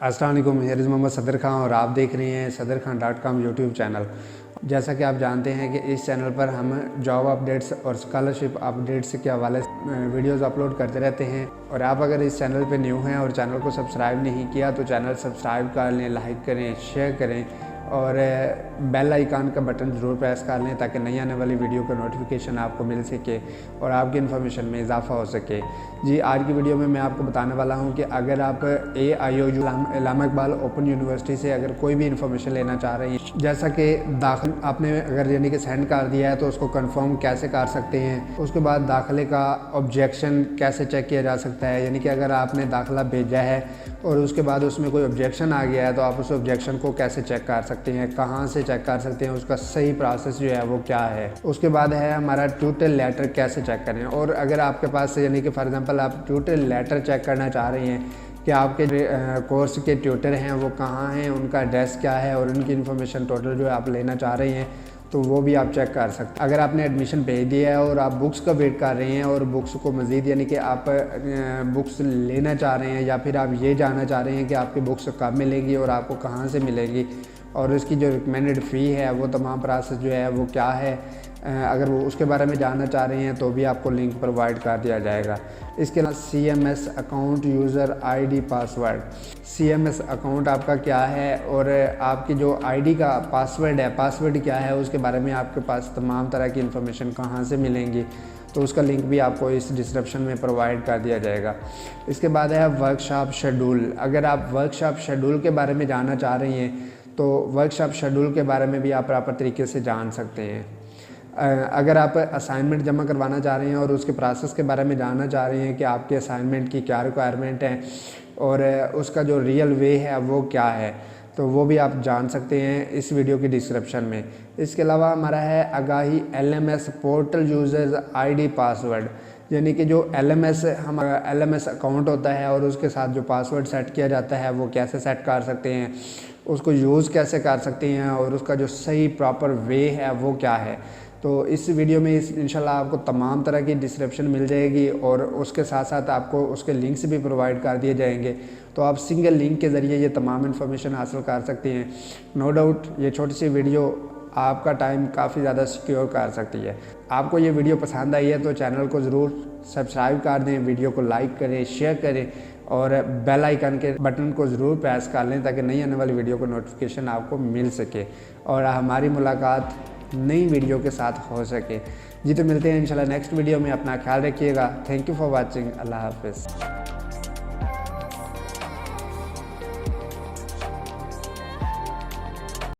अस्सलाम वालेकुम, here is Mohammad सदर खान और आप देख रहे हैं sadarkhan.com यूट्यूब चैनल। जैसा कि आप जानते हैं कि इस चैनल पर हम जॉब अपडेट्स और स्कॉलरशिप अपडेट्स के हवाले से वीडियोस अपलोड करते रहते हैं। और आप अगर इस चैनल पर न्यू हैं और चैनल को सब्सक्राइब नहीं किया तो चैनल सब्सक्राइब कर लें, लाइक करें, शेयर करें और बेल आइकन का बटन ज़रूर प्रेस कर लें ताकि नई आने वाली वीडियो का नोटिफिकेशन आपको मिल सके और आपकी इन्फॉर्मेशन में इजाफा हो सके। जी, आज की वीडियो में मैं आपको बताने वाला हूं कि अगर आप AIOU अल्लामा इकबाल ओपन यूनिवर्सिटी से अगर कोई भी इन्फॉर्मेशन लेना चाह रहे हैं, जैसा कि दाखिल आपने अगर यानी कि सेंड कर दिया है तो उसको कंफर्म कैसे कर सकते हैं, उसके बाद दाखिले का ऑब्जेक्शन कैसे चेक किया जा सकता है। यानी कि अगर आपने दाखिला भेजा है और उसके बाद उसमें कोई ऑब्जेक्शन आ गया है तो आप उस ऑब्जेक्शन को कैसे चेक कर सकते हैं, कहाँ से चेक कर सकते हैं, उसका सही प्रोसेस जो है वो क्या है। उसके बाद है हमारा ट्यूटर लेटर कैसे चेक करें। और अगर आपके पास यानी कि फॉर एग्जांपल आप ट्यूटर लेटर चेक करना चाह रहे हैं कि आपके कोर्स के ट्यूटर हैं वो कहाँ हैं, उनका एड्रेस क्या है और उनकी इन्फॉर्मेशन टोटल जो है आप लेना चाह रहे हैं तो वो भी आप चेक कर सकते हैं। अगर आपने एडमिशन भेज दिया है और आप बुक्स का वेट कर रहे हैं और बुक्स को मज़ीद यानी कि आप बुक्स लेना चाह रहे हैं या फिर आप ये जानना चाह रहे हैं कि आपकी बुक्स कब मिलेगी और आपको कहाँ से मिलेगी और इसकी जो रिकमेंडेड फ़ी है वो तमाम प्रोसेस जो है वो क्या है, अगर वो उसके बारे में जानना चाह रहे हैं तो भी आपको लिंक प्रोवाइड कर दिया जाएगा। इसके अलावा CMS account user ID password, CMS account आपका क्या है और आपकी जो ID का पासवर्ड है, पासवर्ड क्या है, उसके बारे में आपके पास तमाम तरह की इन्फॉर्मेशन कहाँ से मिलेंगी तो उसका लिंक भी आपको इस डिस्क्रिप्शन में प्रोवाइड कर दिया जाएगा। इसके बाद है वर्कशॉप शेड्यूल। अगर आप वर्कशॉप शेड्यूल के बारे में जानना चाह रही हैं तो वर्कशॉप शेड्यूल के बारे में भी आप प्रॉपर तरीके से जान सकते हैं। अगर आप असाइनमेंट जमा करवाना चाह रहे हैं और उसके प्रोसेस के बारे में जानना चाह रहे हैं कि आपके असाइनमेंट की क्या रिक्वायरमेंट है और उसका जो रियल वे है वो क्या है तो वो भी आप जान सकते हैं इस वीडियो की डिस्क्रिप्शन में। इसके अलावा हमारा है आगाही LMS portal users ID password, यानी कि जो हमारा LMS अकाउंट होता है और उसके साथ जो पासवर्ड सेट किया जाता है वो कैसे सेट कर सकते हैं, उसको यूज़ कैसे कर सकते हैं और उसका जो सही प्रॉपर वे है वो क्या है। तो इस वीडियो में इंशाल्लाह आपको तमाम तरह की डिस्क्रिप्शन मिल जाएगी और उसके साथ साथ आपको उसके लिंक्स भी प्रोवाइड कर दिए जाएंगे तो आप सिंगल लिंक के ज़रिए ये तमाम इन्फॉर्मेशन हासिल कर सकते हैं। नो डाउट ये छोटी सी वीडियो आपका टाइम काफ़ी ज़्यादा सिक्योर कर सकती है। आपको ये वीडियो पसंद आई है तो चैनल को ज़रूर सब्सक्राइब कर दें, वीडियो को लाइक करें, शेयर करें और बेल आइकन के बटन को ज़रूर प्रेस कर लें ताकि नई आने वाली वीडियो को नोटिफिकेशन आपको मिल सके और हमारी मुलाकात नई वीडियो के साथ हो सके। जी, तो मिलते हैं इंशाल्लाह नेक्स्ट वीडियो में। अपना ख्याल रखिएगा। Thank you for watching. अल्लाह हाफिज़।